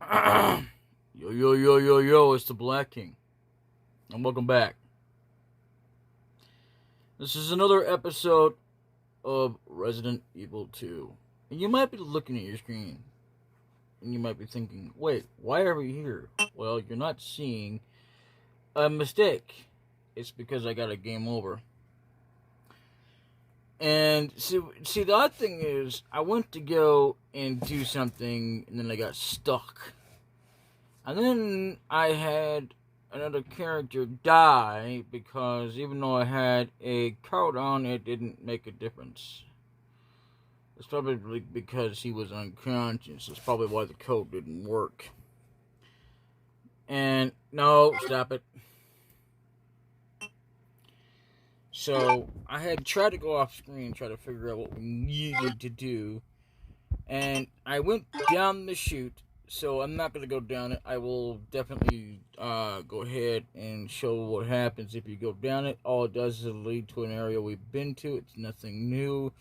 Yo, it's DaBLackKing. And welcome back. This is another episode of Resident Evil 2. And you might be looking at your screen. And you might be thinking, wait, why are we here? Well, you're not seeing a mistake. It's because I got a game over. And see, the odd thing is, I went to go and do something, and then I got stuck. And then I had another character die because even though I had a code on, it didn't make a difference. It's probably because he was unconscious. That's probably why the code didn't work. And no, stop it. So I had tried to go off screen, try to figure out what we needed to do. And I went down the chute. So I'm not going to go down it. I will definitely go ahead and show what happens if you go down it. All it does is lead to an area we've been to. It's nothing new.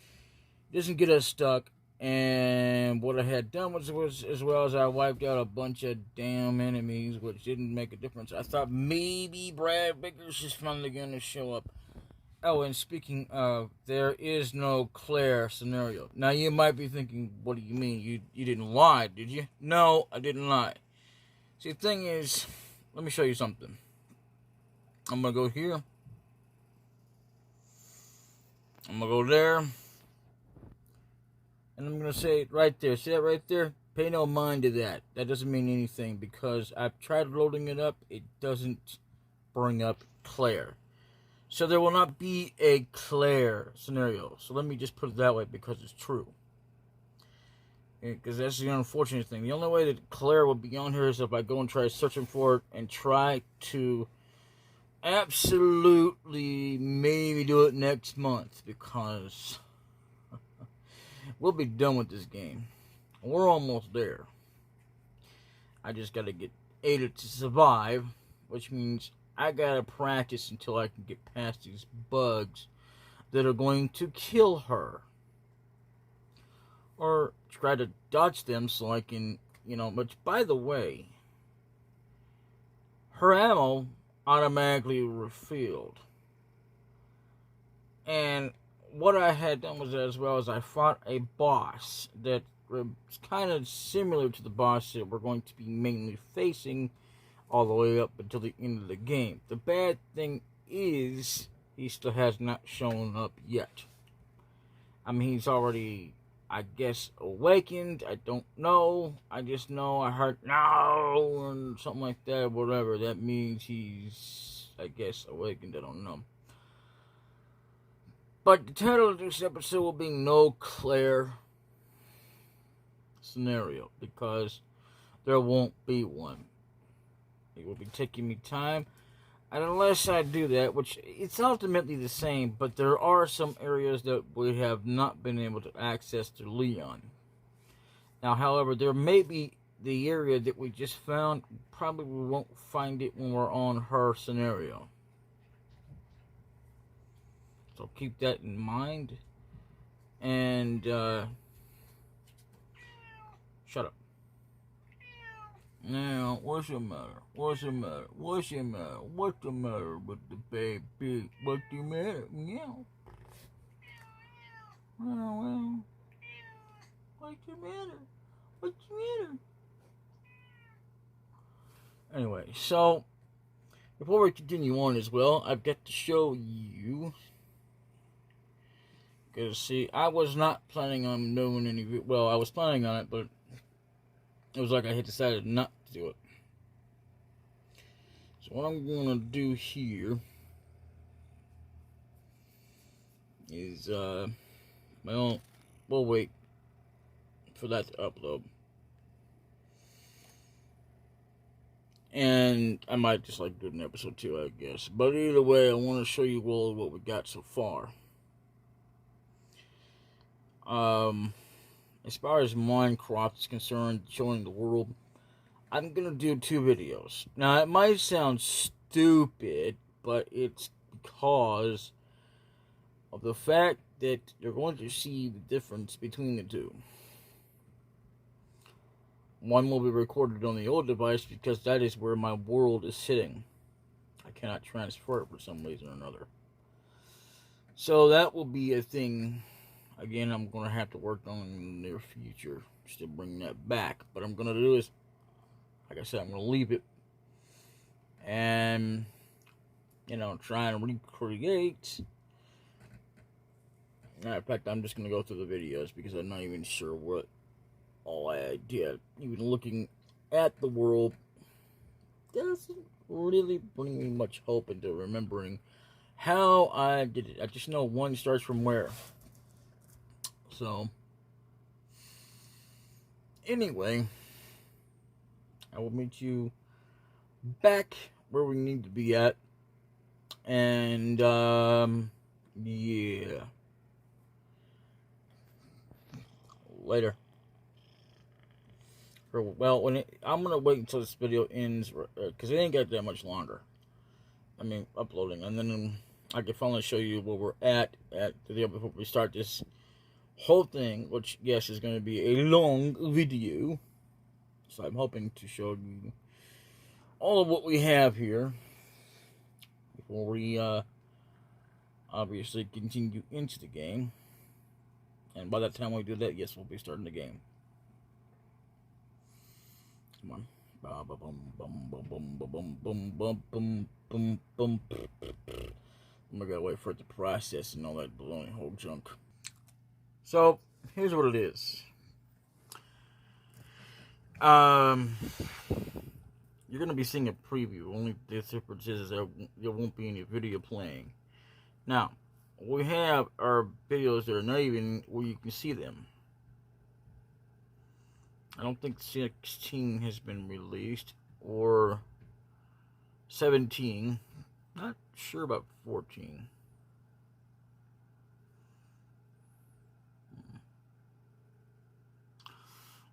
It doesn't get us stuck. And what I had done was as well as I wiped out a bunch of damn enemies, which didn't make a difference. I thought maybe Brad Vickers is finally going to show up. Oh, and speaking of, there is no Claire scenario. Now, you might be thinking, what do you mean? You didn't lie, did you? No, I didn't lie. See, the thing is, let me show you something. I'm going to go here. I'm going to go there. And I'm going to say it right there. See that right there? Pay no mind to that. That doesn't mean anything because I've tried loading it up. It doesn't bring up Claire. So there will not be a Claire scenario. So let me just put it that way because it's true. Because that's the unfortunate thing. The only way that Claire will be on here is if I go and try searching for it and try to absolutely maybe do it next month. Because we'll be done with this game. We're almost there. I just got to get Ada to survive. Which means I gotta practice until I can get past these bugs that are going to kill her. Or try to dodge them so I can, which by the way, her ammo automatically refilled. And what I had done was as well as I fought a boss that was kind of similar to the boss that we're going to be mainly facing all the way up until the end of the game. The bad thing is, he still has not shown up yet. I mean, he's already, I guess, awakened. I don't know. I just know I heard no and something like that. Whatever that means, he's, I guess, awakened. I don't know. But the title of this episode will be No Claire Scenario because there won't be one. It will be taking me time, and unless I do that, which it's ultimately the same, but there are some areas that we have not been able to access to Leon. Now, however, there may be the area that we just found. Probably we won't find it when we're on her scenario. So keep that in mind. And, shut up. Now, what's the matter? What's the matter? What's the matter? What's the matter with the baby? What's the matter? Meow. Well. What's the matter? What's the matter? Anyway, so, before we continue on as well, I've got to show you. Because, see, I was not planning on doing any. Well, I was planning on it, but it was like I had decided not to do it. So what I'm going to do here is, well, we'll wait for that to upload. And I might just do it in episode 2, I guess. But either way, I want to show you all what we got so far. As far as Minecraft is concerned, showing the world, I'm going to do 2 videos. Now, it might sound stupid, but it's because of the fact that you're going to see the difference between the two. One will be recorded on the old device because that is where my world is sitting. I cannot transfer it for some reason or another. So that will be a thing, again, I'm going to have to work on in the near future, just to bring that back. But I'm going to do is, like I said, I'm going to leave it and, try and recreate. Matter of fact, I'm just going to go through the videos because I'm not even sure what all I did. Even looking at the world doesn't really bring me much hope into remembering how I did it. I just know one starts from where. So, anyway, I will meet you back where we need to be at. And, yeah. Later. Well, I'm going to wait until this video ends, because it ain't got that much longer. I mean, uploading. And then I can finally show you where we're at the video before we start this whole thing, which, yes, is going to be a long video. So I'm hoping to show you all of what we have here before we, obviously continue into the game. And by that time we do that, yes, we'll be starting the game. Come on. I gotta wait for it to process and all that baloney whole junk. So, here's what it is. You're gonna be seeing a preview. Only the difference is there won't be any video playing. Now, we have our videos that are not even where you can see them. I don't think 16 has been released, or 17. Not sure about 14.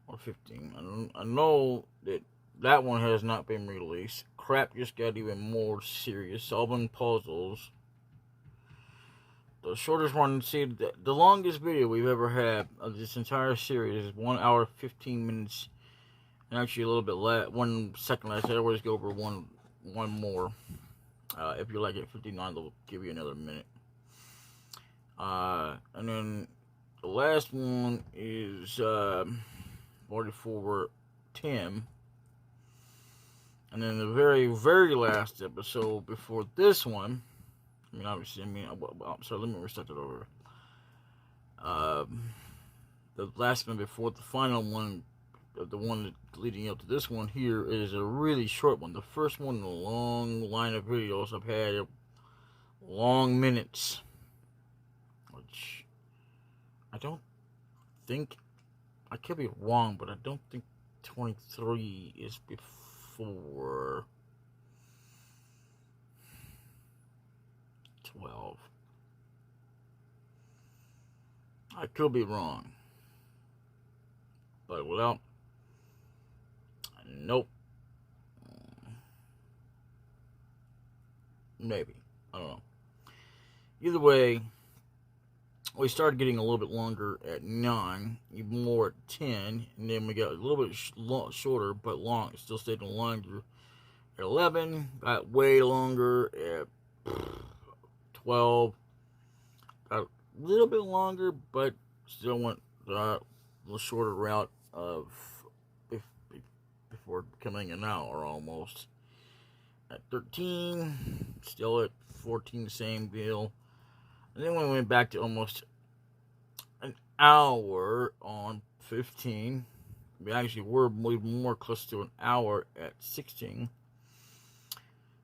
Or 15. I know that one has not been released. Crap just got even more serious. Solving puzzles. The shortest one, see, the longest video we've ever had of this entire series is 1 hour, 15 minutes, and actually a little bit less, 1 second less. I always go over one more. If you like it, 59, they'll give you another minute. And then the last one is 44:10. And then the very, very last episode before this one, obviously, sorry, let me restart that over. The last one before the final one, the one leading up to this one here, is a really short one. The first one in a long line of videos I've had, long minutes, which I don't think, I could be wrong, but I don't think 23 is before 12. I could be wrong. But without, nope. Maybe. I don't know. Either way, we started getting a little bit longer at 9, even more at 10, and then we got a little bit shorter, but long. Still stayed longer at 11, got way longer at 12, got a little bit longer, but still went a little shorter route of before becoming an hour almost. At 13, still at 14, same deal. And then we went back to almost an hour on 15. We actually were more close to an hour at 16.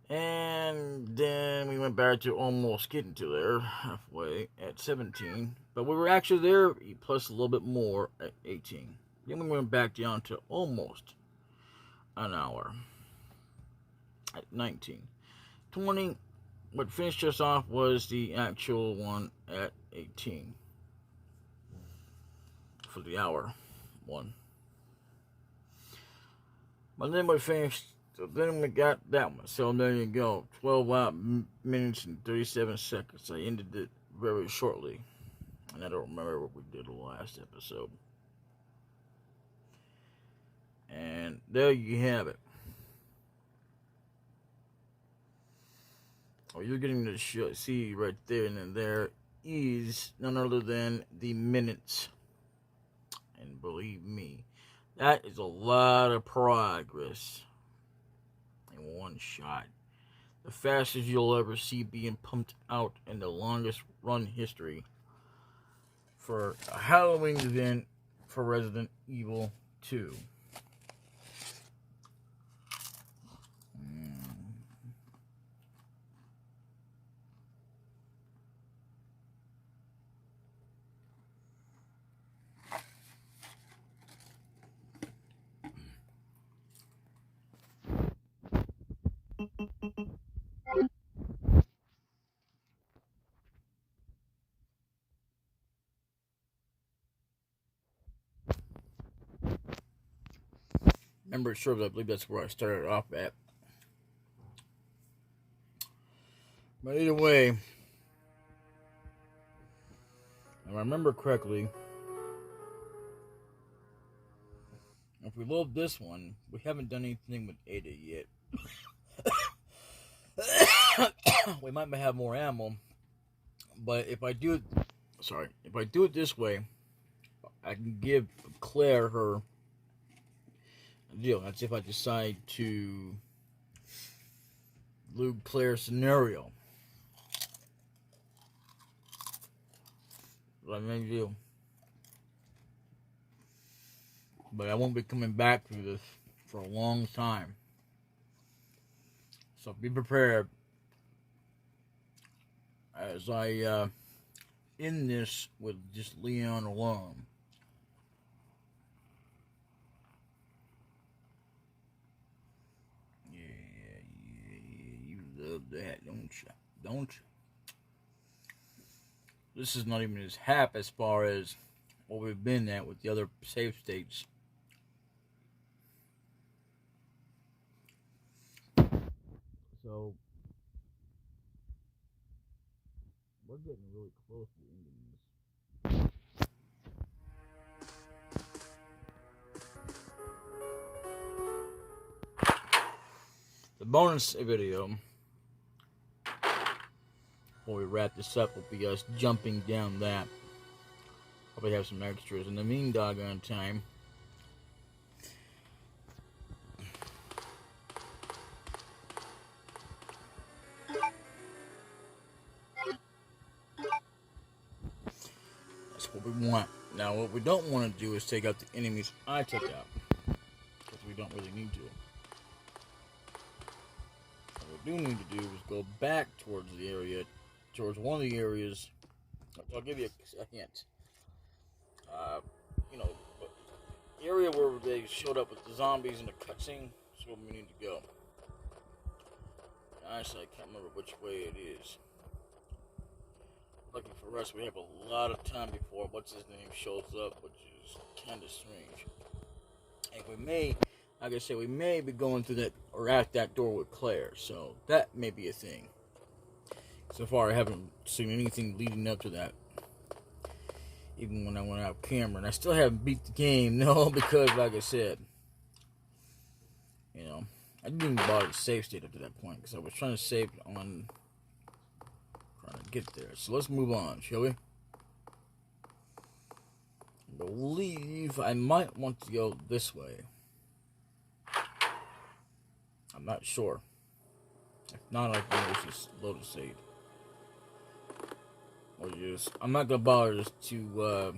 And then we went back to almost getting to there, halfway, at 17. But we were actually there, plus a little bit more, at 18. Then we went back down to almost an hour at 19. 20, what finished us off was the actual one at 18. For the hour one. But then we finished, so then we got that one. So there you go, 12 minutes and 37 seconds. I ended it very shortly. And I don't remember what we did the last episode. there you have it. Oh, you're getting to see right there, and then there is none other than the minutes. And believe me, that is a lot of progress in one shot. The fastest you'll ever see being pumped out in the longest run history for a Halloween event for Resident Evil 2. Remember, Strobe, I believe that's where I started off at. But either way, if I remember correctly, if we load this one, we haven't done anything with Ada yet. We might have more ammo, but if I do it this way, I can give Claire her deal. That's if I decide to loot Claire's scenario. What I may do. But I won't be coming back through this for a long time. So be prepared as I end this with just Leon alone. Yeah, you love that, don't you? Don't you? This is not even as half as far as what we've been at with the other save states. So we're getting really close to ending this. The bonus video, before we wrap this up, will be us jumping down that. Probably have some extras in the mean doggone time. That's what we want. Now, what we don't want to do is take out the enemies I took out, because we don't really need to. What we do need to do is go back towards the area, towards one of the areas. I'll give you a hint. You know, the area where they showed up with the zombies in the cutscene is where we need to go. Honestly, I can't remember which way it is. Lucky for us, we have a lot of time before what's his name shows up, which is kind of strange. And we may, like I said, we may be going through that or at that door with Claire, so that may be a thing. So far, I haven't seen anything leading up to that. Even when I went out camera, and I still haven't beat the game, no, because like I said, you know, I didn't even bother to save state up to that point because I was trying to save on trying to get there. So let's move on, shall we? I believe I might want to go this way. I'm not sure. If not, I can just load a save. Or just, I'm not gonna bother just to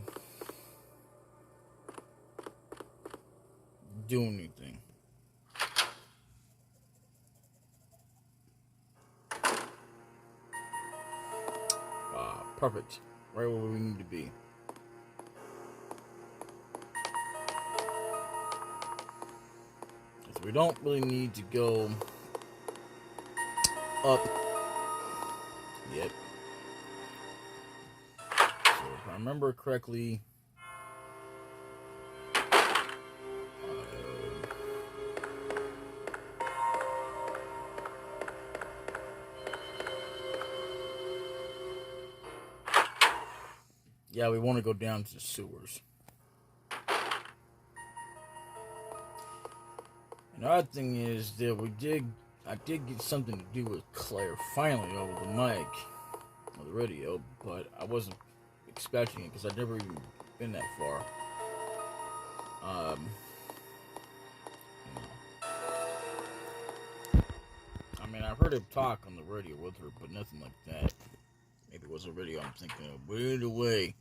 do anything. Perfect. Right where we need to be. We don't really need to go up yet. So if I remember correctly, yeah, we want to go down to the sewers. And the odd thing is that I did get something to do with Claire finally over the mic, or the radio, but I wasn't expecting it because I'd never even been that far. I mean, I've heard him talk on the radio with her, but nothing like that. Maybe it was a radio I'm thinking of. Way away.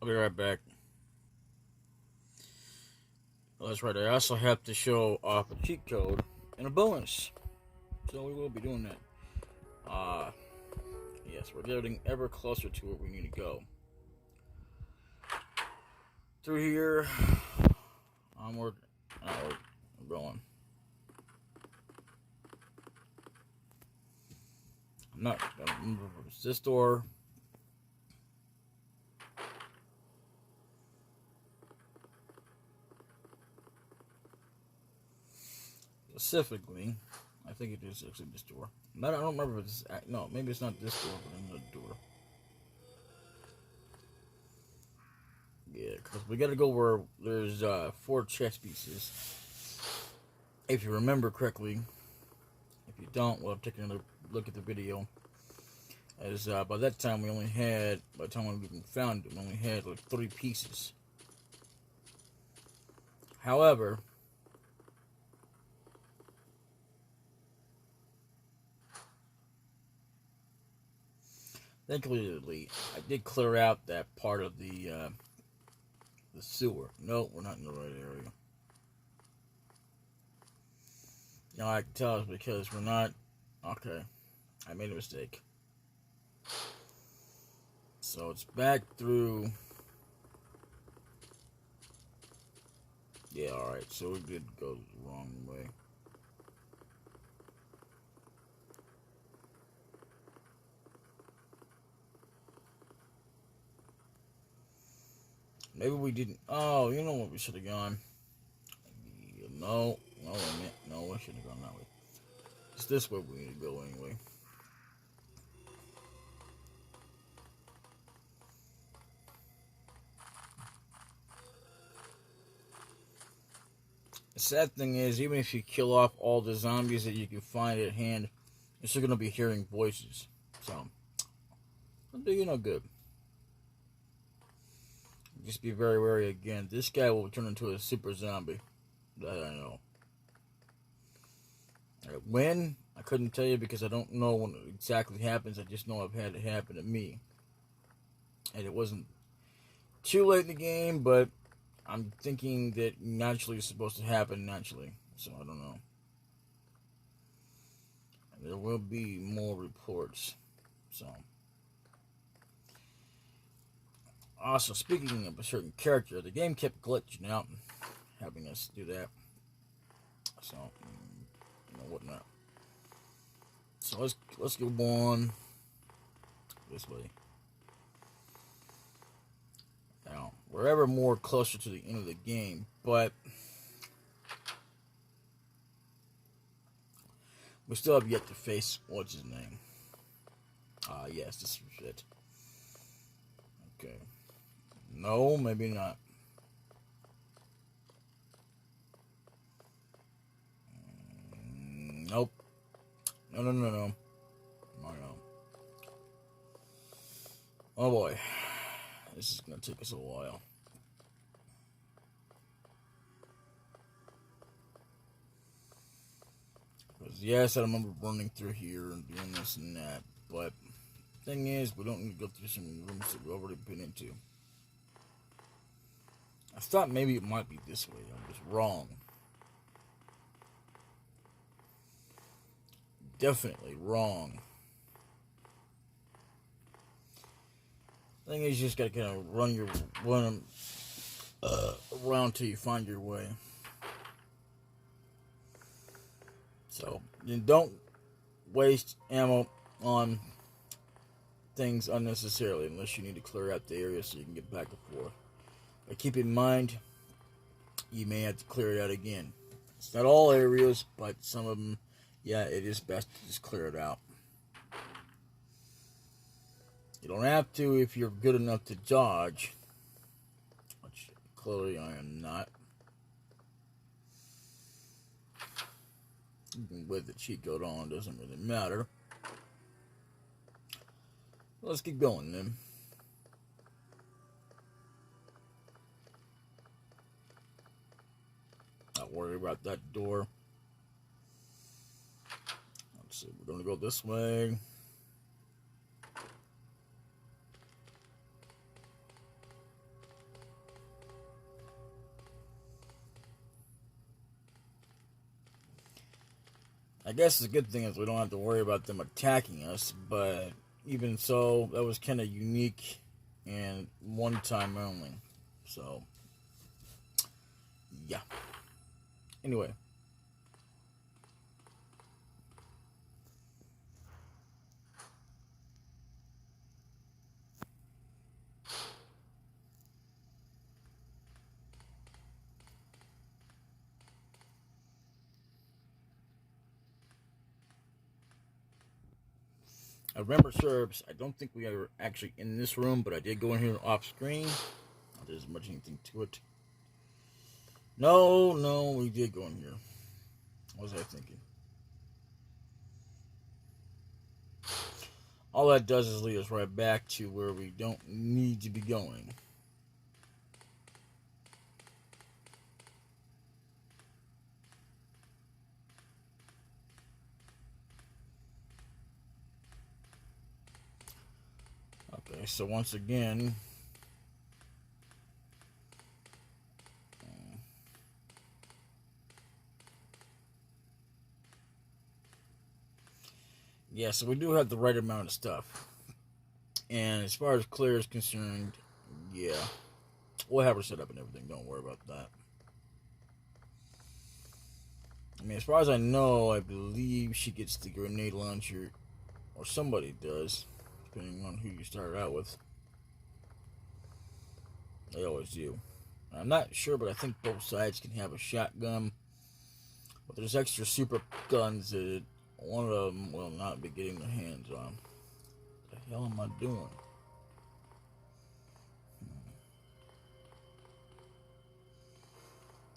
I'll be right back. Well, that's right. I also have to show off a cheat code and a bonus. So we will be doing that. Yes, we're getting ever closer to where we need to go. Through here, onward, outward, we're going. I'm not gonna remember if it's this door. Specifically, I think it is actually this door. I don't remember if it's, no, maybe it's not this door, but another door. Yeah, because we gotta go where there's 4 chess pieces. If you remember correctly. If you don't, we'll have to take another look at the video. As by that time we only had, by the time we even found it, we only had like 3 pieces. However, thankfully, I did clear out that part of the sewer. No, we're not in the right area. Now I can tell it's because we're not. Okay, I made a mistake. So it's back through. Yeah, alright, so we did go the wrong way. Maybe we didn't. Oh, you know what we should have gone? No, wait a minute. No, we should have gone that way. It's this way we need to go anyway. The sad thing is, even if you kill off all the zombies that you can find at hand, you're still going to be hearing voices. So, it'll do you no good. Just be very wary again. This guy will turn into a super zombie. That I know. When? I couldn't tell you because I don't know when it exactly happens. I just know I've had it happen to me. And it wasn't too late in the game, but I'm thinking that naturally it's supposed to happen naturally. So I don't know. There will be more reports. So. Also, speaking of a certain character, the game kept glitching out, having us do that. So, whatnot. So let's go on this way. Now, we're ever more closer to the end of the game, but we still have yet to face what's his name. Yes, this is it. Okay. No, maybe not. Nope. No. Oh boy. This is going to take us a while. Because yes, I remember running through here and doing this and that, but the thing is, we don't need to go through some rooms that we've already been into. I thought maybe it might be this way. I was wrong. Definitely wrong. Thing is, you just gotta kind of run around till you find your way. So, don't waste ammo on things unnecessarily unless you need to clear out the area so you can get back and forth. But keep in mind, you may have to clear it out again. It's not all areas, but some of them, yeah, it is best to just clear it out. You don't have to if you're good enough to dodge, which clearly I am not. Even with the cheat code on, doesn't really matter. Let's keep going then. Not worry about that door. Let's see, we're gonna go this way. I guess the good thing is we don't have to worry about them attacking us, but even so, that was kind of unique and one time only. So, yeah. Anyway. I remember Serbs. I don't think we are actually in this room, but I did go in here off screen. Not there's much anything to it. No, we did go in here. What was I thinking? All that does is lead us right back to where we don't need to be going. Okay, so once again, yeah, so we do have the right amount of stuff. And as far as clear is concerned, yeah, we'll have her set up and everything. Don't worry about that. I mean, as far as I know, I believe she gets the grenade launcher, or somebody does, depending on who you start out with. They always do. I'm not sure, but I think both sides can have a shotgun. But there's extra super guns that one of them will not be getting their hands on. What the hell am I doing?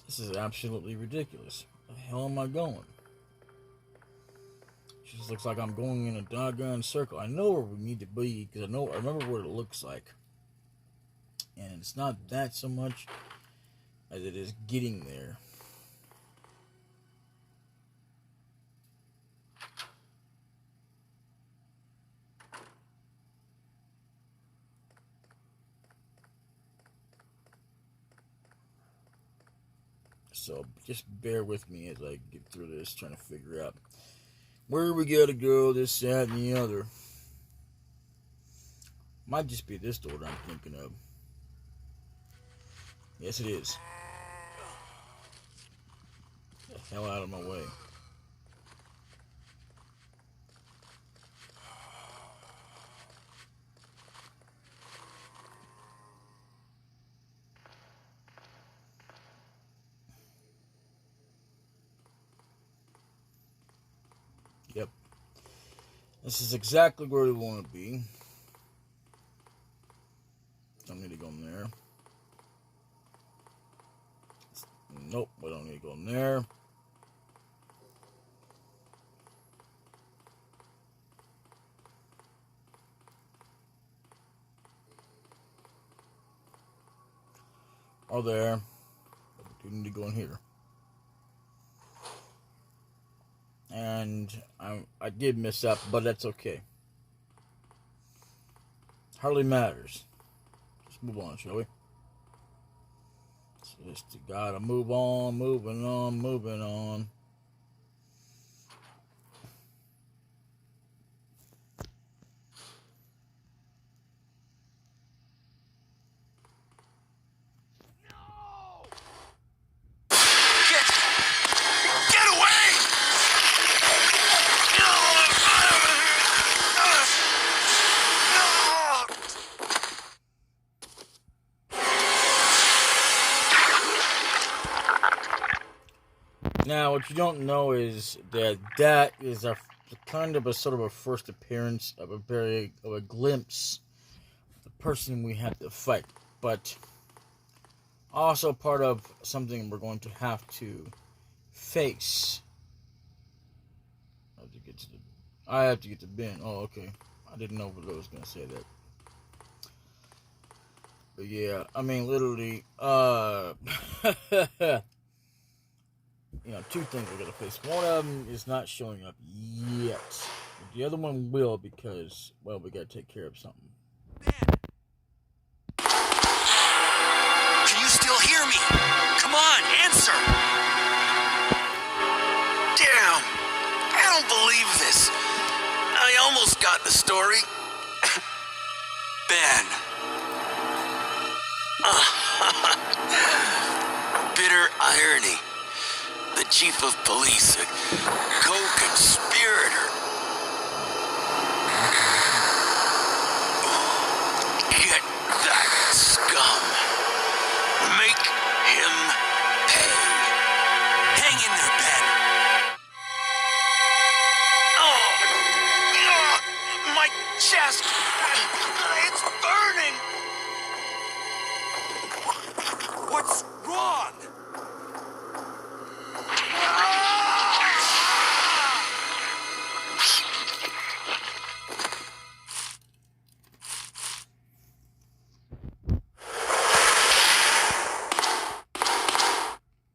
This is absolutely ridiculous. Where the hell am I going? It just looks like I'm going in a doggone circle. I know where we need to be because I remember what it looks like. And it's not that so much as it is getting there. So just bear with me as I get through this, trying to figure out where we gotta go, this, that, and the other. Might just be this door that I'm thinking of. Yes, it is. Get the hell out of my way. Yep. This is exactly where we want to be. Don't need to go in there. Nope, we don't need to go in there. Or there. But we do need to go in here. And I did miss up, but that's okay. Hardly matters. Let's move on, shall we? Just gotta move on, moving on, moving on. Get away! Now, what you don't know is that is a kind of a sort of a first appearance of a glimpse of the person we have to fight, but also part of something we're going to have to face. I have to get to Ben. Oh, okay. I didn't know what I was gonna say that. But yeah, I mean, literally, two things we're gonna face. One of them is not showing up yet. But the other one will because, well, we gotta take care of something. Can you still hear me? Come on, answer! Damn! I don't believe this. I almost got the story. Ben. Bitter irony. The chief of police, a co-conspirator. Get that scum. Make him pay. Hang in there, Ben. Oh, my chest. It's burning. What's wrong?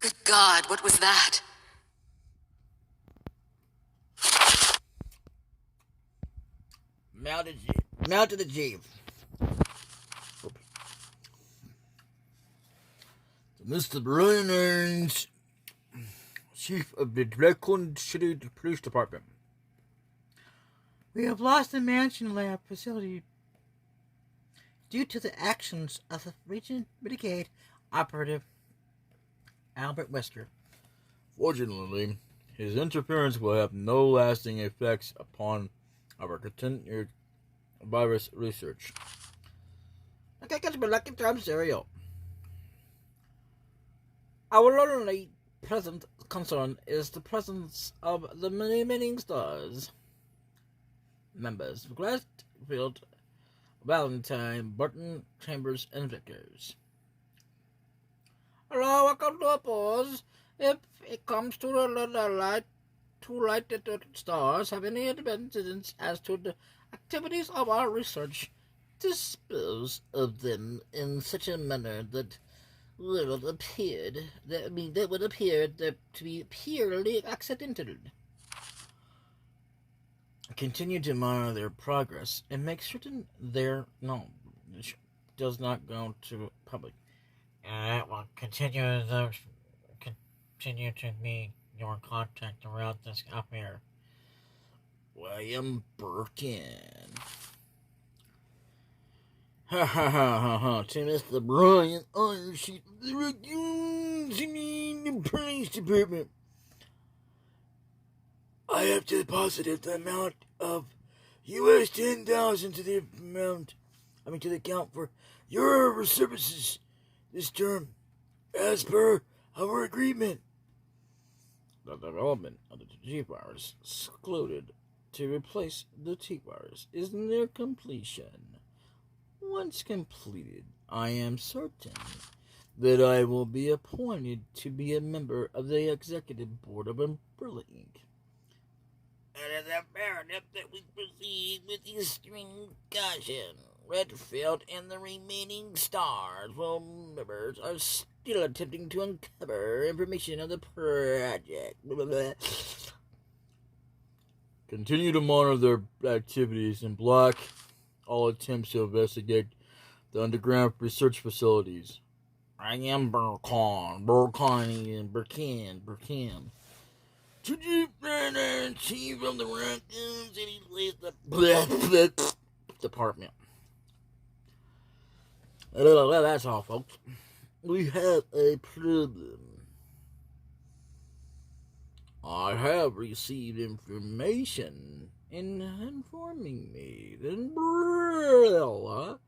Good God, what was that? Mount to the Jeep. Mr. Brian Earns, Chief of the DaBLackKing City Police Department. We have lost the mansion lab facility due to the actions of the Region Brigade Operative Albert Wesker. Fortunately, his interference will have no lasting effects upon our continued virus research. Okay, catch me lucky time cereal. Our only present concern is the presence of the remaining stars. Members: Glassfield, Valentine, Burton, Chambers, and Vickers. Hello, welcome to a pause. If it comes to the light that the stars have any evidence as to the activities of our research, dispose of them in such a manner that would appear to be purely accidental. Continue to monitor their progress and make certain their knowledge does not go to public. And it will continue to be your contact around this affair. William Birkin. Ha ha ha ha ha. To Mr. Brian Ironsheen, the raccoons in the police department. I have deposited the amount of US 10,000 to the account for your services this term, as per our agreement. The development of the T-virus excluded to replace the T-virus is near completion. Once completed, I am certain that I will be appointed to be a member of the executive board of Umbrella Inc. It is imperative that we proceed with extreme caution. Redfield and the remaining stars, well, members, are still attempting to uncover information on the project. Continue to monitor their activities and block all attempts to investigate the underground research facilities. I am Burkan. To deep and chief of the raccoons, and he leads the department. Well, that's all, folks. We have a problem. I have received information informing me that Umbrella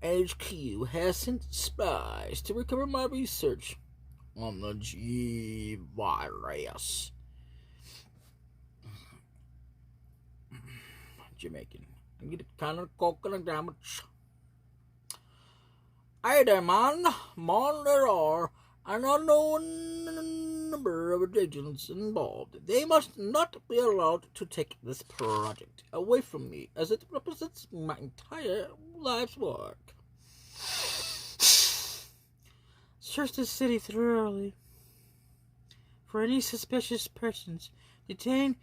HQ has sent spies to recover my research on the G virus. Jamaican. I get a kind of coconut damage. Hey there, man. There are an unknown number of agents involved. They must not be allowed to take this project away from me, as it represents my entire life's work. Search the city thoroughly for any suspicious persons. Detain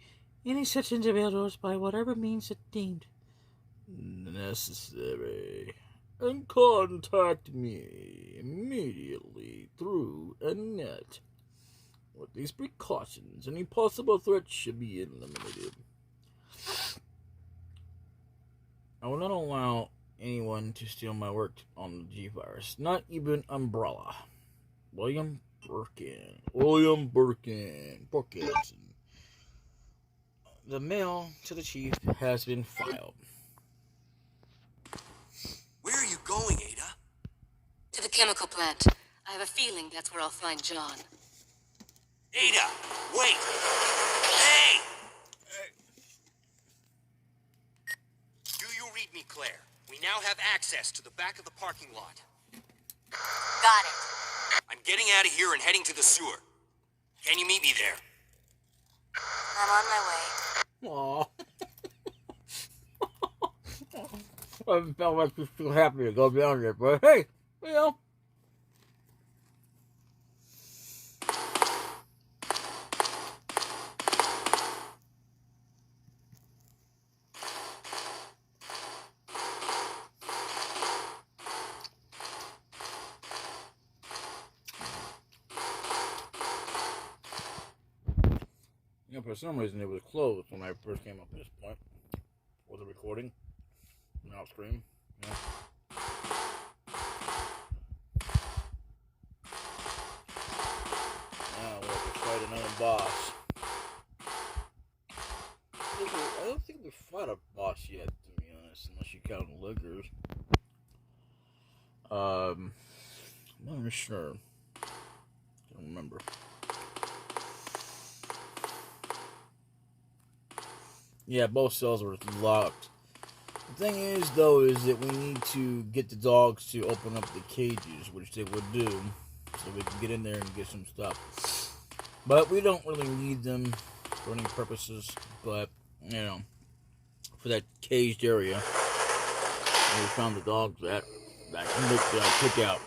any such individuals by whatever means it deemed necessary. And contact me immediately through a net. With these precautions, any possible threats should be eliminated. I will not allow anyone to steal my work on the G-Virus, not even Umbrella. William Birkin. The mail to the chief has been filed. Where are you going, Ada? To the chemical plant. I have a feeling that's where I'll find John. Ada, wait! Hey! Do you read me, Claire? We now have access to the back of the parking lot. Got it. I'm getting out of here and heading to the sewer. Can you meet me there? I'm on my way. Aww. I felt like you feel happy to go down there, but hey, you know. Yeah, for some reason it was closed when I first came up to this point for the recording. Now screen. Yeah. Now we have to fight another boss. I don't think we fought a boss yet, to be honest, unless you count liquors. I'm not really sure. Don't remember. Yeah, both cells were locked. The thing is, though, is that we need to get the dogs to open up the cages, which they would do, so we can get in there and get some stuff. But we don't really need them for any purposes, but, you know, for that caged area, where we found the dogs that took out.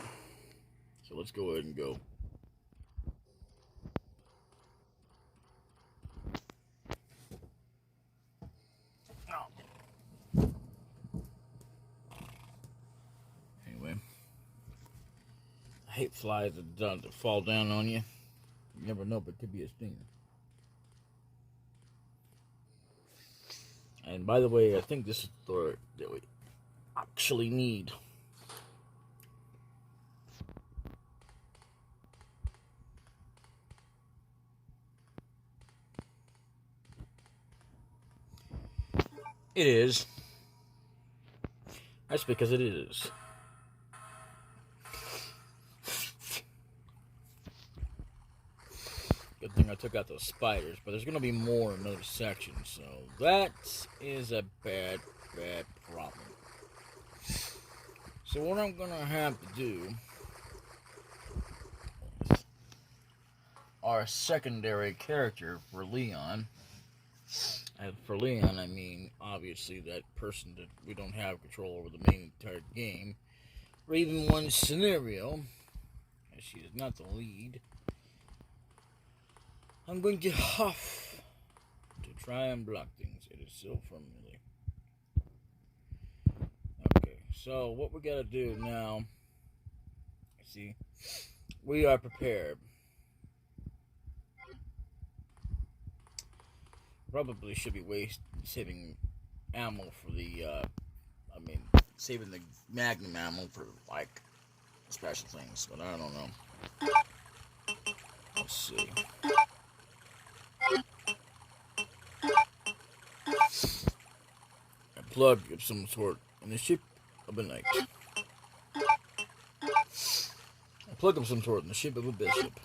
So let's go ahead and go. I hate flies that fall down on you. You never know, but it could be a stinger. And by the way, I think this is the that we actually need. It is. That's because it is. Good thing I took out those spiders, but there's going to be more in another section, so that is a bad problem. So what I'm going to have to do is our secondary character for Leon, and for Leon I mean obviously that person that we don't have control over the main entire game, or even one scenario, as she is not the lead. I'm going to huff to try and block things. It is so firmly. So what we gotta do now? See, we are prepared. Probably should be saving ammo for the. Saving the magnum ammo for like special things, but I don't know. Let's see. A plug of some sort in the ship of a knight. A plug of some sort in the ship of a bishop.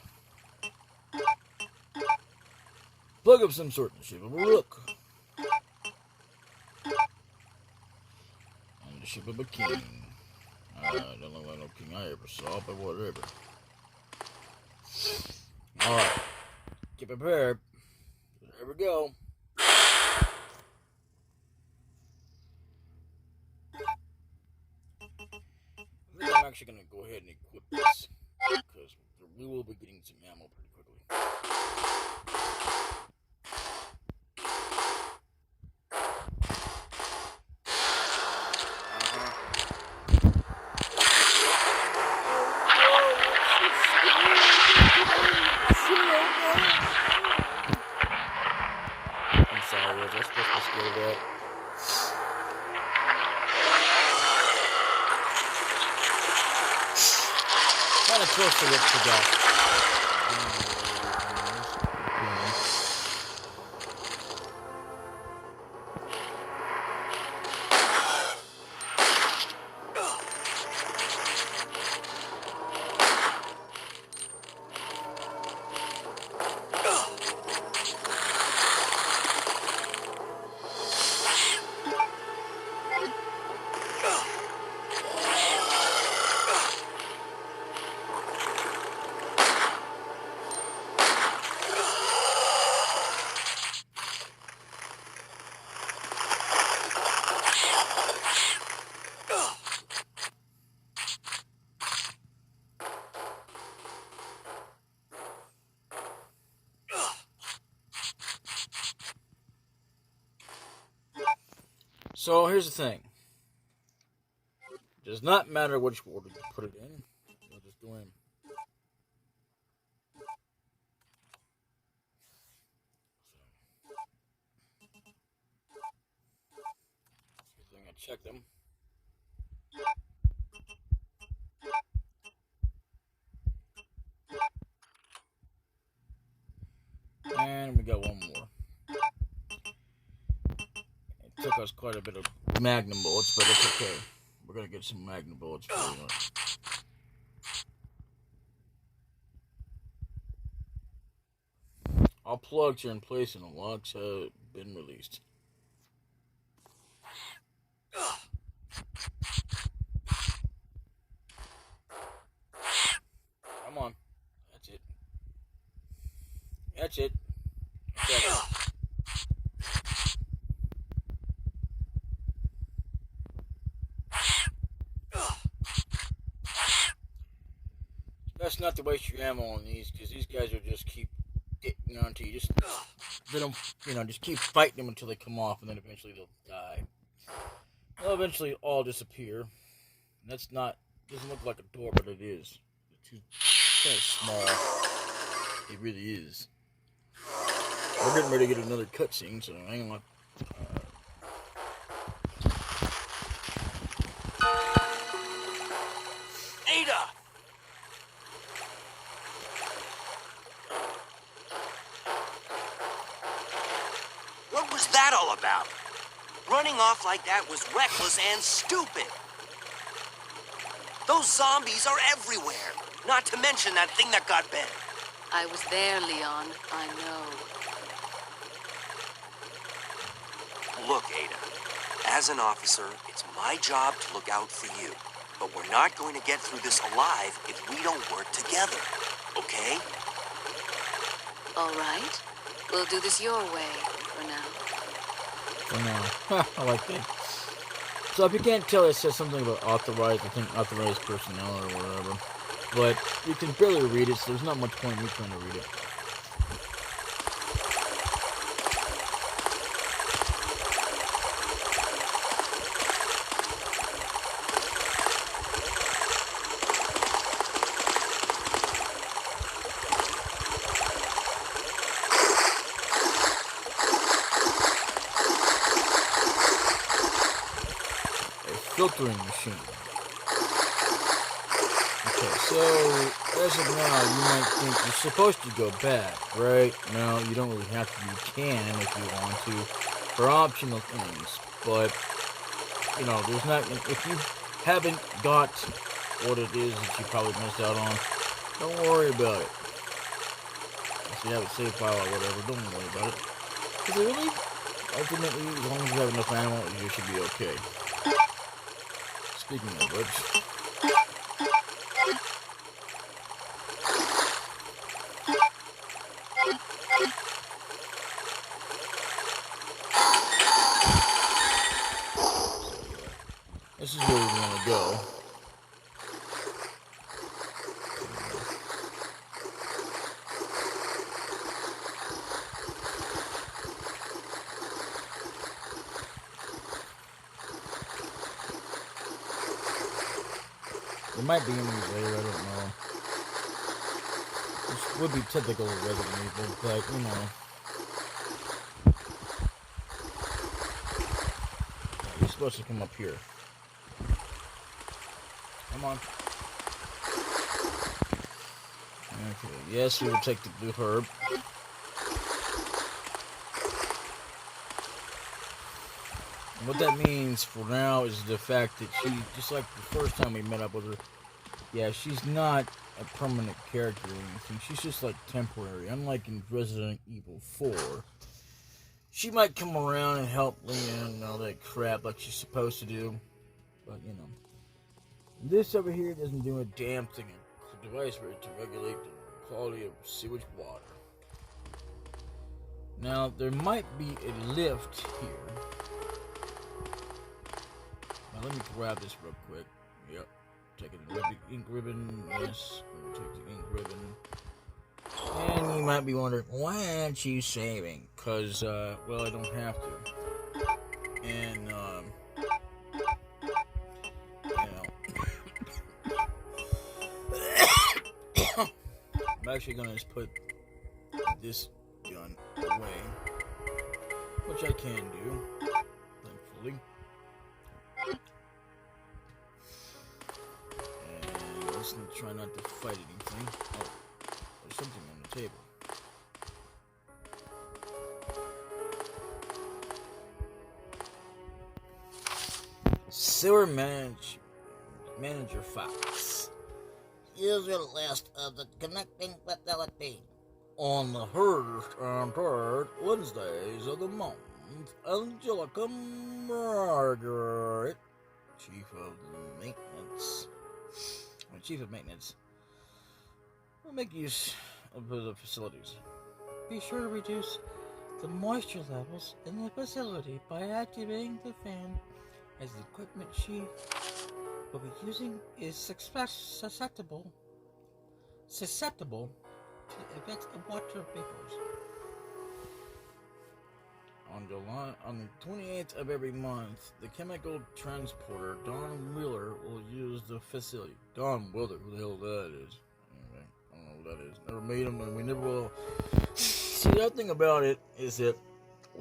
Plug of some sort in the ship of a rook. And the ship of a king. I don't know what no king I ever saw, but whatever. Alright. Get prepared. There we go. I think I'm actually going to go ahead and equip this. Because we will be getting some ammo pretty quickly. I'm sorry, was I supposed to be scared of that? Kind of close to what forgot. So here's the thing. It does not matter which order you put it in. You'll just go in. Good thing I checked them. And we got one more. It took us quite a bit of magnum bullets, but it's okay. We're gonna get some magnum bullets for you. All plugs are in place and the locks have been released. Come on. That's it. That's it. That's it. Best not to waste your ammo on these, because these guys will just keep getting onto you. Just keep fighting them until they come off, and then eventually they'll die. They'll eventually all disappear. That's not, doesn't look like a door, but it is. It's kind of small. It really is. We're getting ready to get another cutscene, so hang on. Ada! What was that all about? Running off like that was reckless and stupid. Those zombies are everywhere. Not to mention that thing that got bent. I was there, Leon. I know. Look, Ada. As an officer, it's my job to look out for you. But we're not going to get through this alive if we don't work together. Okay? All right. We'll do this your way for now. For now. I like that. So if you can't tell, it says something about authorized, I think authorized personnel or whatever. But you can barely read it, so there's not much point in me trying to read it. filtering machine. Okay, so as of now, you might think you're supposed to go back, right? No, you don't really have to. You can if you want to, for optional things. But you know, there's not. If you haven't got what it is that you probably missed out on, don't worry about it. If you have a save file or whatever, don't worry about it. Because it really, ultimately, as long as you have enough ammo, you should be okay. Speaking of which. This is where we want to go. There might be enemies later, I don't know. This would be typical of Resident Evil, but, you know. You're supposed to come up here. Come on. Okay, yes, we will take the blue herb. And what that means for now is the fact that she, just like the first time we met up with her, yeah, she's not a permanent character or anything. She's just like temporary. Unlike in Resident Evil 4. She might come around and help Leon and all that crap like she's supposed to do. But, you know. This over here doesn't do a damn thing. It's a device for it to regulate the quality of sewage water. Now, there might be a lift here. Now, let me grab this real quick. Yep. Take the ink ribbon. Yes. Take the ink ribbon. And you might be wondering, why aren't you saving? Because, well, I don't have to. And, I'm actually going to just put this gun away, which I can do, thankfully. And let's try not to fight anything. Oh, there's something on the table. Sewer Manager Fox. Here's your list of the connecting fatality. On the first and third Wednesdays of the month, Angelica Margaret, Chief of Maintenance, will make use of the facilities. Be sure to reduce the moisture levels in the facility by activating the fan, as the equipment she will be using is susceptible to the effects of water vapors. On the 28th of every month, the chemical transporter Don Wheeler will use the facility. Don Wheeler, who the hell that is? Anyway, I don't know who that is. Never made him, and we never will. See, the other thing about it is that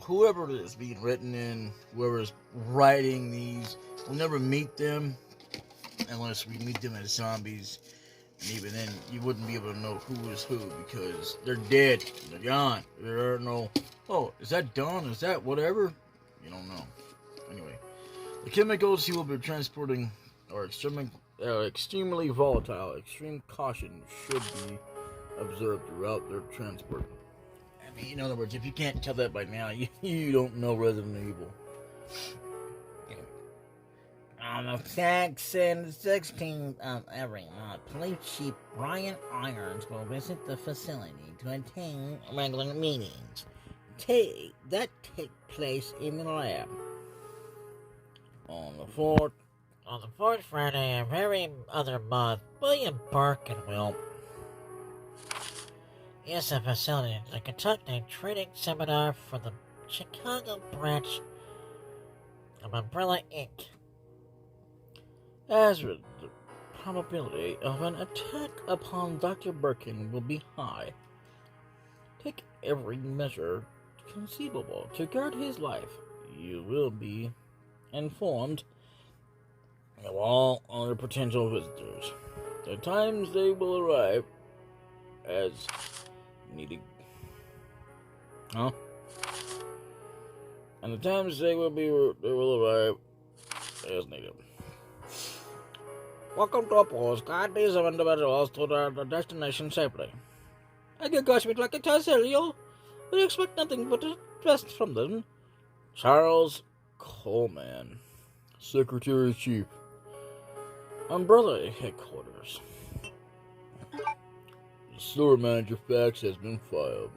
whoever it is being written in, whoever's writing these, we'll never meet them unless we meet them as zombies. And even then, you wouldn't be able to know who is who because they're dead. They're gone. There are no, oh, is that Don? Is that whatever? You don't know. Anyway, the chemicals he will be transporting are extremely volatile. Extreme caution should be observed throughout their transport. I mean, in other words, if you can't tell that by now, you don't know Resident Evil. On the 16th of every month, Police Chief Brian Irons will visit the facility to attend regular meetings that take place in the lab. On the fourth Friday of every other month, William Birkin will use the facility to conduct a training seminar for the Chicago branch of Umbrella Inc. As the probability of an attack upon Dr. Birkin will be high, take every measure conceivable to guard his life. You will be informed of all other potential visitors. The times they will arrive as needed. Huh? And the times they will arrive as needed. Welcome to a postcard. These are individuals to their destination safely. And you guys would like to tell you, we expect nothing but the best from them. Charles Coleman, Secretary-Chief, Umbrella Headquarters. The sewer manager fax has been filed.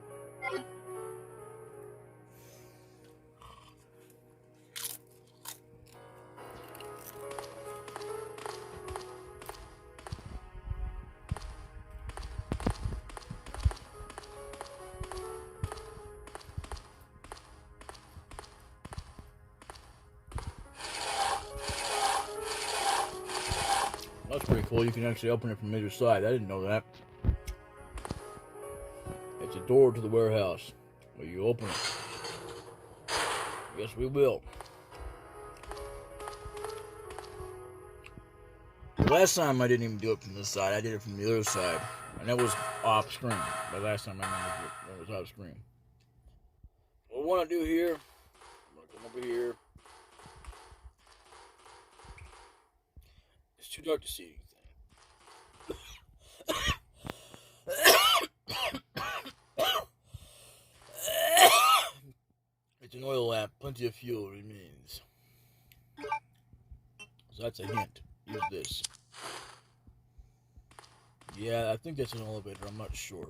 That's pretty cool. You can actually open it from either side. I didn't know that. It's a door to the warehouse where you open it. Yes, we will. The last time I didn't even do it from this side. I did it from the other side. And that was off screen. The last time I remember it was off screen. What I want to do here, I'm going to come over here. It's too dark to see anything. It's an oil lamp. Plenty of fuel remains. So that's a hint. Use this. Yeah, I think that's an elevator. I'm not sure.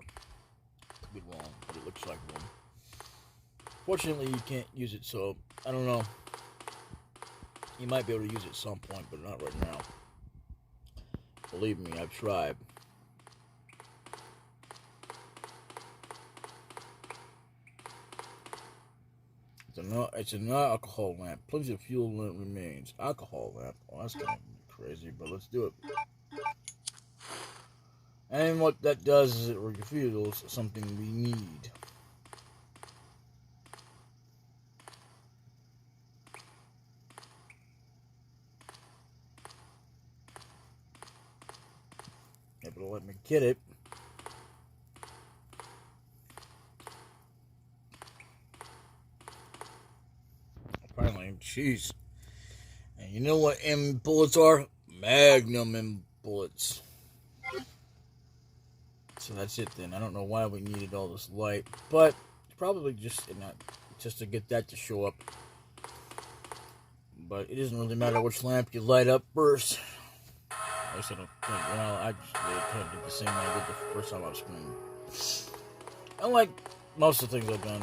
Could be wrong, but it looks like one. Fortunately, you can't use it, so I don't know. You might be able to use it at some point, but not right now. Believe me, I've tried. It's an alcohol lamp. Plenty of fuel remains. Alcohol lamp. Well, that's kind of crazy, but let's do it. And what that does is it reveals something we need. Yeah, but let me get it. Finally, jeez. And you know what M bullets are? Magnum M bullets. So that's it then. I don't know why we needed all this light, but probably just to get that to show up. But it doesn't really matter which lamp you light up first. At least I don't think. Well, I just really kind of did the same way I did the first time off screen. Unlike most of the things I've done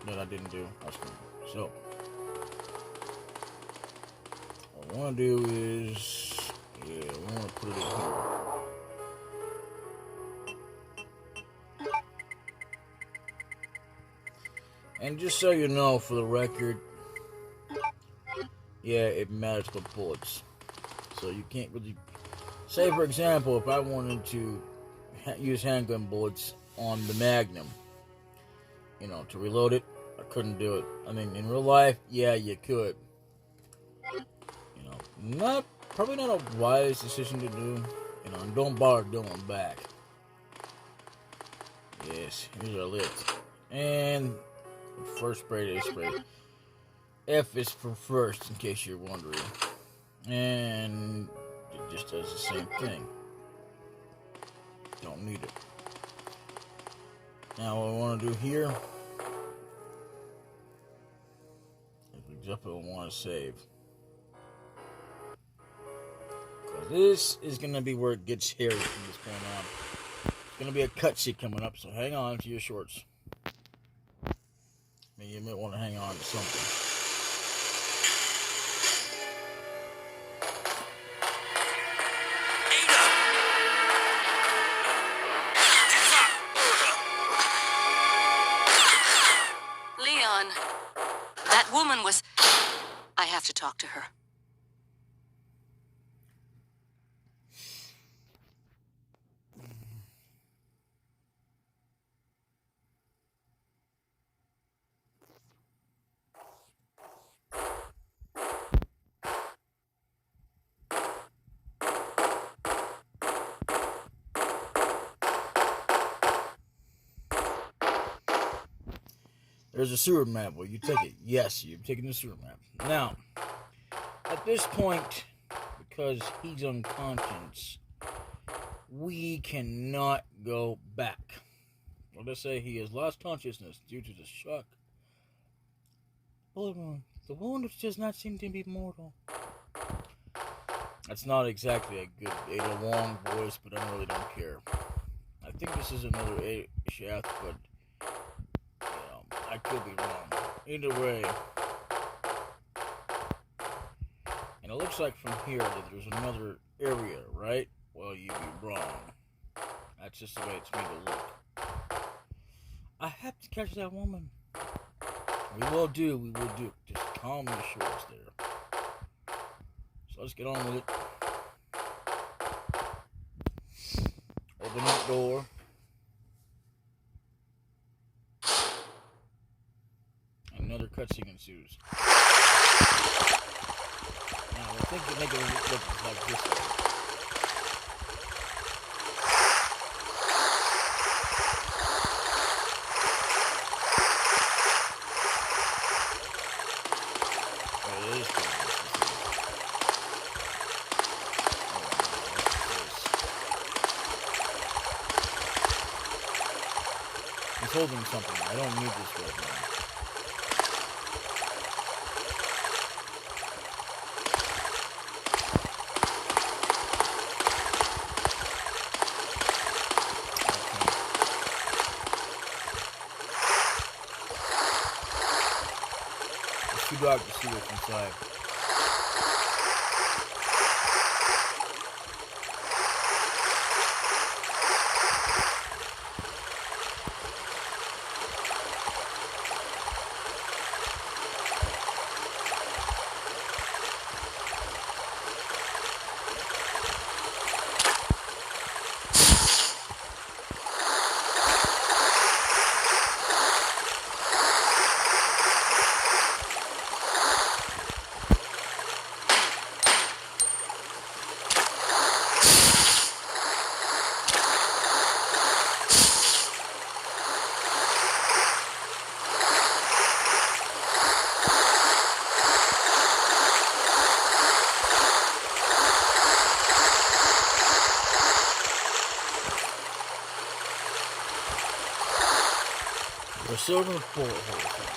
that I didn't do off screen. So what I want to do is, I want to put it in here. And just so you know, for the record, yeah, it matters with bullets. So you can't really... Say, for example, if I wanted to use handgun bullets on the Magnum, to reload it, I couldn't do it. I mean, in real life, yeah, you could. Probably not a wise decision to do. And don't bother going back. Yes, here's our lift. And first spray, they spray. F is for first, in case you're wondering. And it just does the same thing. Don't need it. Now what I want to do here is exactly what I want to save. Because this is going to be where it gets hairy from this point on. It's going to be a cutscene coming up, so hang on to your shorts. You might want to hang on to something. Leon, that woman was... I have to talk to her. There's a sewer map. Will you take it? Yes, you're taking the sewer map. Now, at this point, because he's unconscious, we cannot go back. Let us say he has lost consciousness due to the shock. The wound does not seem to be mortal. That's not exactly a good Ada Wong voice, but I really don't care. I think this is another A shaft, but I could be wrong. Either way, and it looks like from here that there's another area, right? Well, you'd be wrong. That's just the way it's made to look. I have to catch that woman. We will do. Just calm the shorts there. So let's get on with it. Open that door. Another cutscene ensues. Now, I think you make it look like this. Oh, it is good. He's holding something. I don't need this right now. Too dark to see what's inside. The silver bullet hole.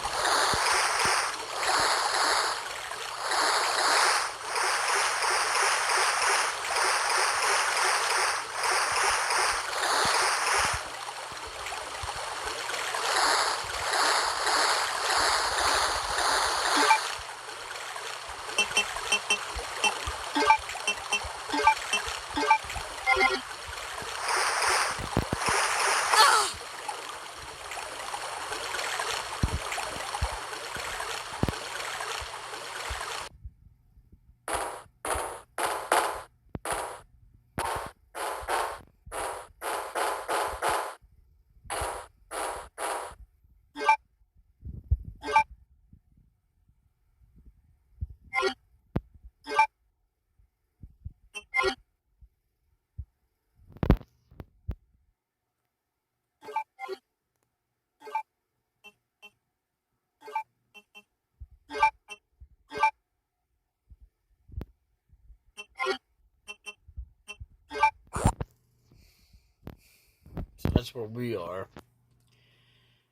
So that's where we are.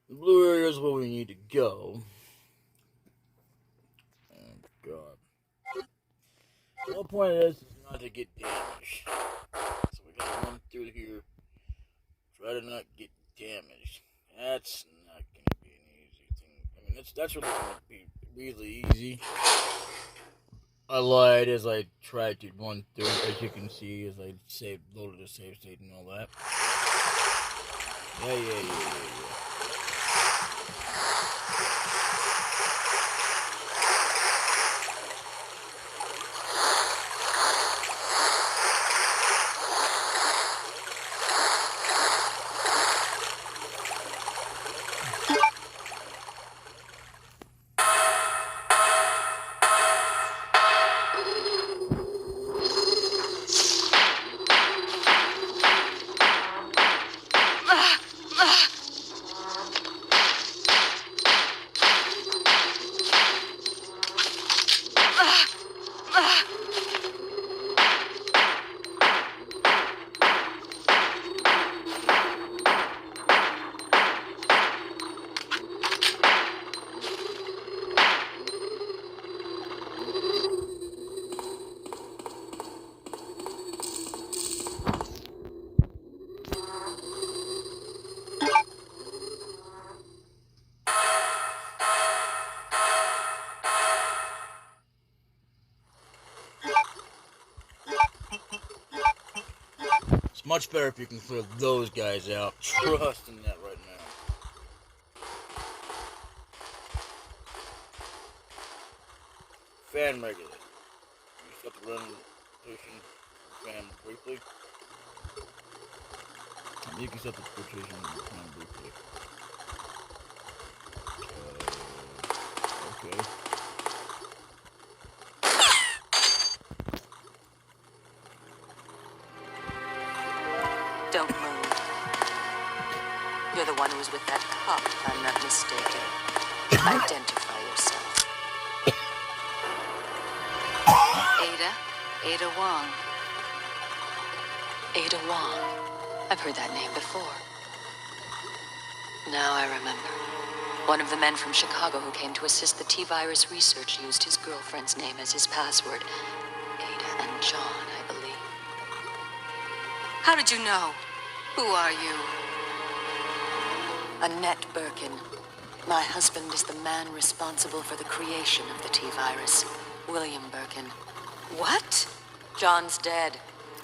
The blue area is where we need to go. Oh, God. The whole point of this is not to get damaged. So we gotta run through here. Try to not get damaged. That's not gonna be an easy thing. I mean, that's really gonna be really easy. I lied as I tried to run through, as you can see, as I loaded the save state and all that. Yeah. It's much better if you can clear those guys out. Trust in that right now. Fan regulator. You set the running rotation fan briefly. You can set the rotation fan briefly. Okay. Don't move. You're the one who was with that cop, if I'm not mistaken. Identify yourself. Ada Wong. Ada Wong. I've heard that name before. Now I remember. One of the men from Chicago who came to assist the T-virus research used his girlfriend's name as his password. Ada and John, I believe. How did you know? Who are you? Annette Birkin. My husband is the man responsible for the creation of the T-virus. William Birkin. What? John's dead.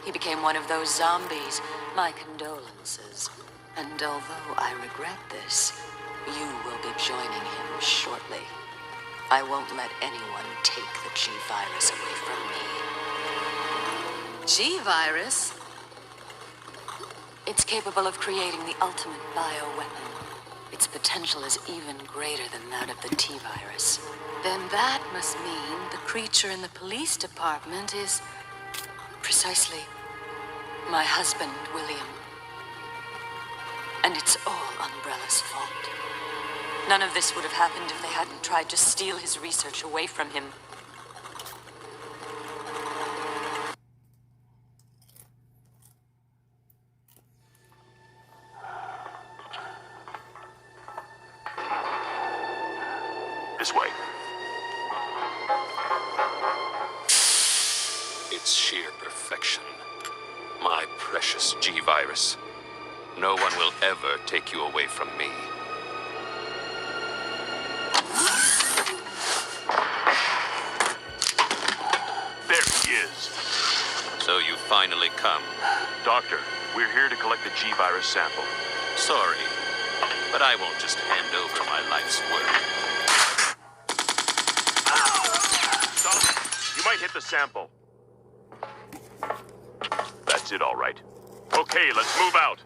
He became one of those zombies. My condolences. And although I regret this, you will be joining him shortly. I won't let anyone take the G-virus away from me. G-virus? It's capable of creating the ultimate bioweapon. Its potential is even greater than that of the T-virus. Then that must mean the creature in the police department is precisely my husband, William. And it's all Umbrella's fault. None of this would have happened if they hadn't tried to steal his research away from him. This way. It's sheer perfection. My precious G-virus. No one will ever take you away from me. There he is. So you finally come. Doctor, we're here to collect the G-virus sample. Sorry, but I won't just hand over my life's work. Stop. You might hit the sample. That's it, all right. Okay, let's move out.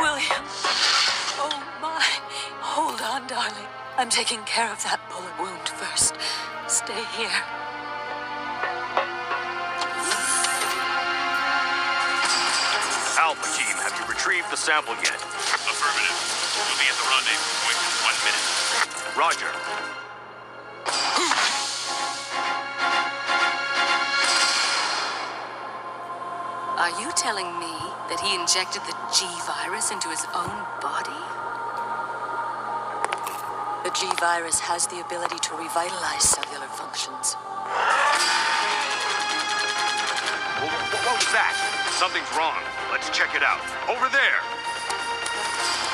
William. Oh, my. Hold on, darling. I'm taking care of that bullet wound first. Stay here. Alpha team, have you retrieved the sample yet? Affirmative. We'll be at the rendezvous point in 1 minute. Roger. Are you telling me that he injected the G-virus into his own body? The G-virus has the ability to revitalize cellular functions. What was that? Something's wrong. Let's check it out. Over there.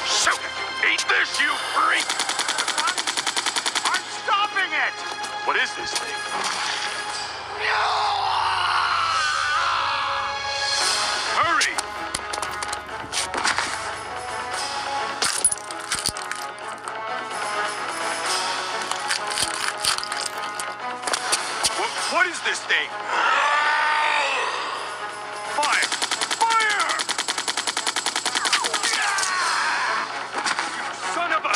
Shoot! Eat this, you freak! I'm stopping it! What is this thing? Hurry! What is this thing? Fire! Fire! Son of a...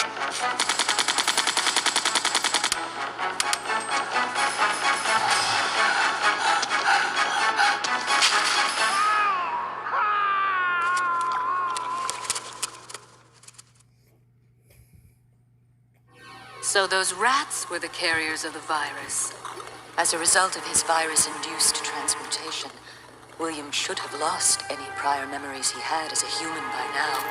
So those rats were the carriers of the virus. As a result of his virus-induced transmutation, William should have lost any prior memories he had as a human by now.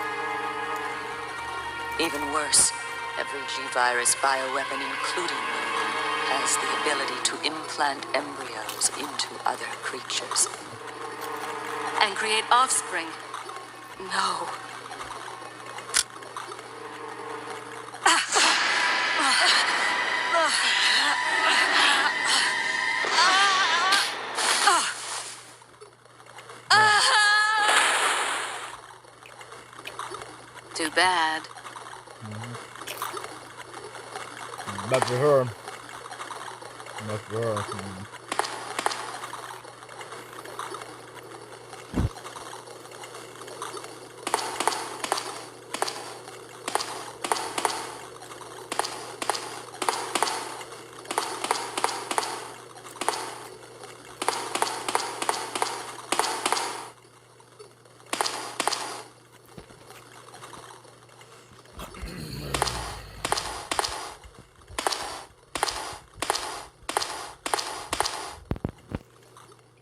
Even worse, every G-virus bioweapon, including William, has the ability to implant embryos into other creatures. And create offspring. No. bad. Bad for her. Bad for her.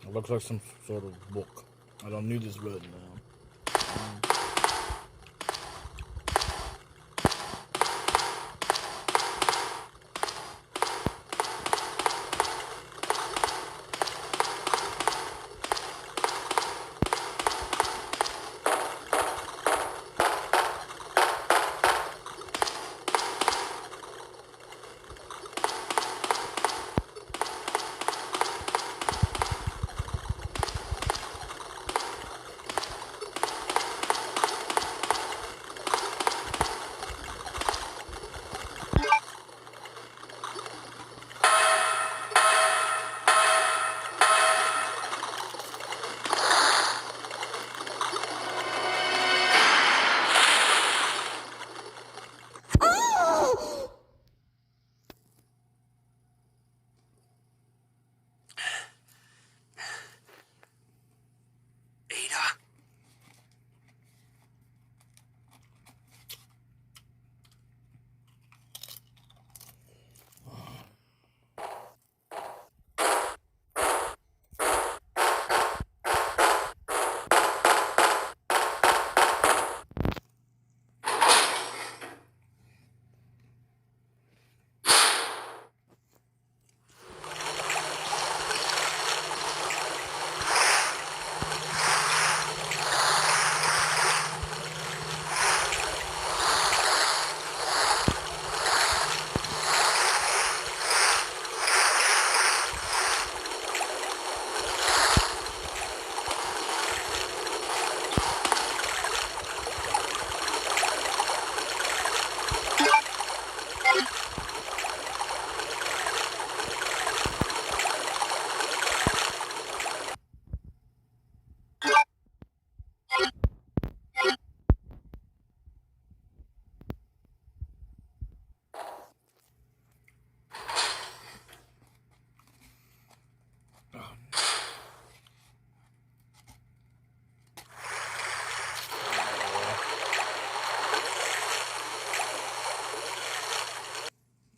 It looks like some sort of book. I don't need this read now. Ada?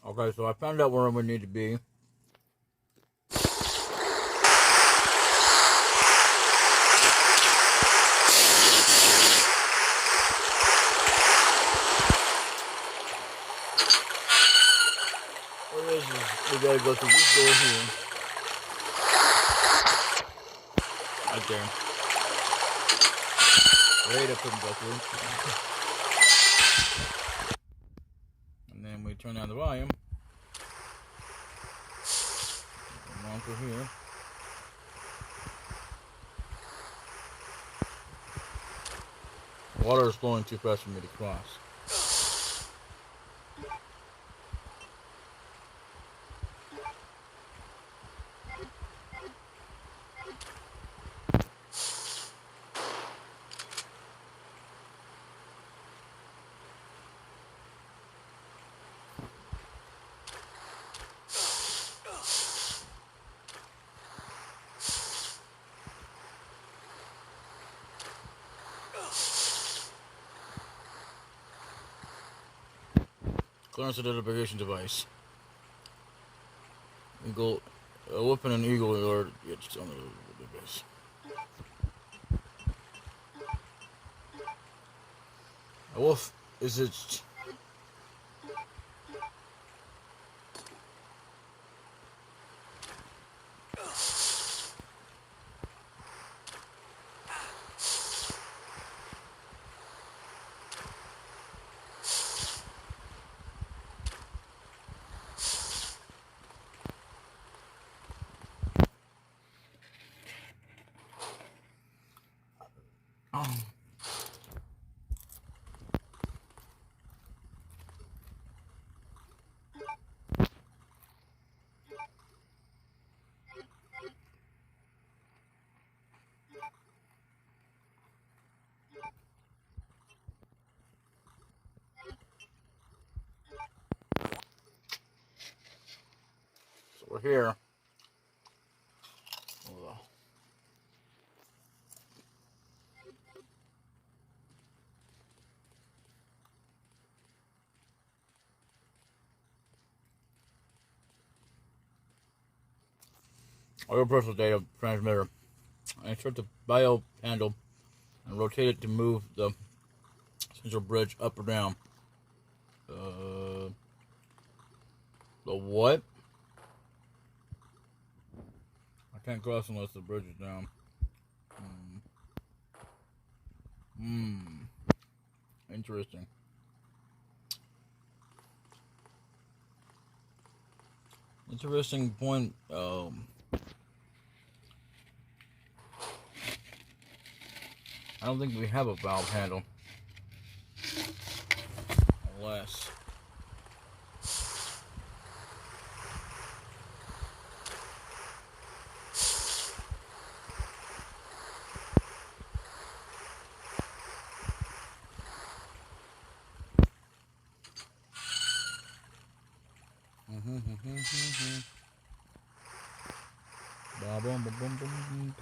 Okay, so I found out where we need to be. What is this? We gotta go through this door here. Right there. Right up and go through. And then we turn down the volume. Come on through here. Water is flowing too fast for me to cross. Clearance identification device. Eagle, a weapon and eagle alert. It's on the device. A wolf. Is it? here. Ugh. I will press the data transmitter and insert the bio handle and rotate it to move the central bridge up or down. The what? I can't cross unless the bridge is down. Interesting. Interesting point. I don't think we have a valve handle. Unless. Ba bum bum bum bum.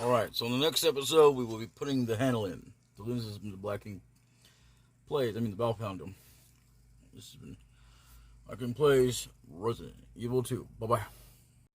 Alright, so in the next episode, we will be putting the handle in. The lenses from the DaBLackKing plays, the valve handle. This has been DaBLackKing Plays Resident Evil 2. Bye-bye.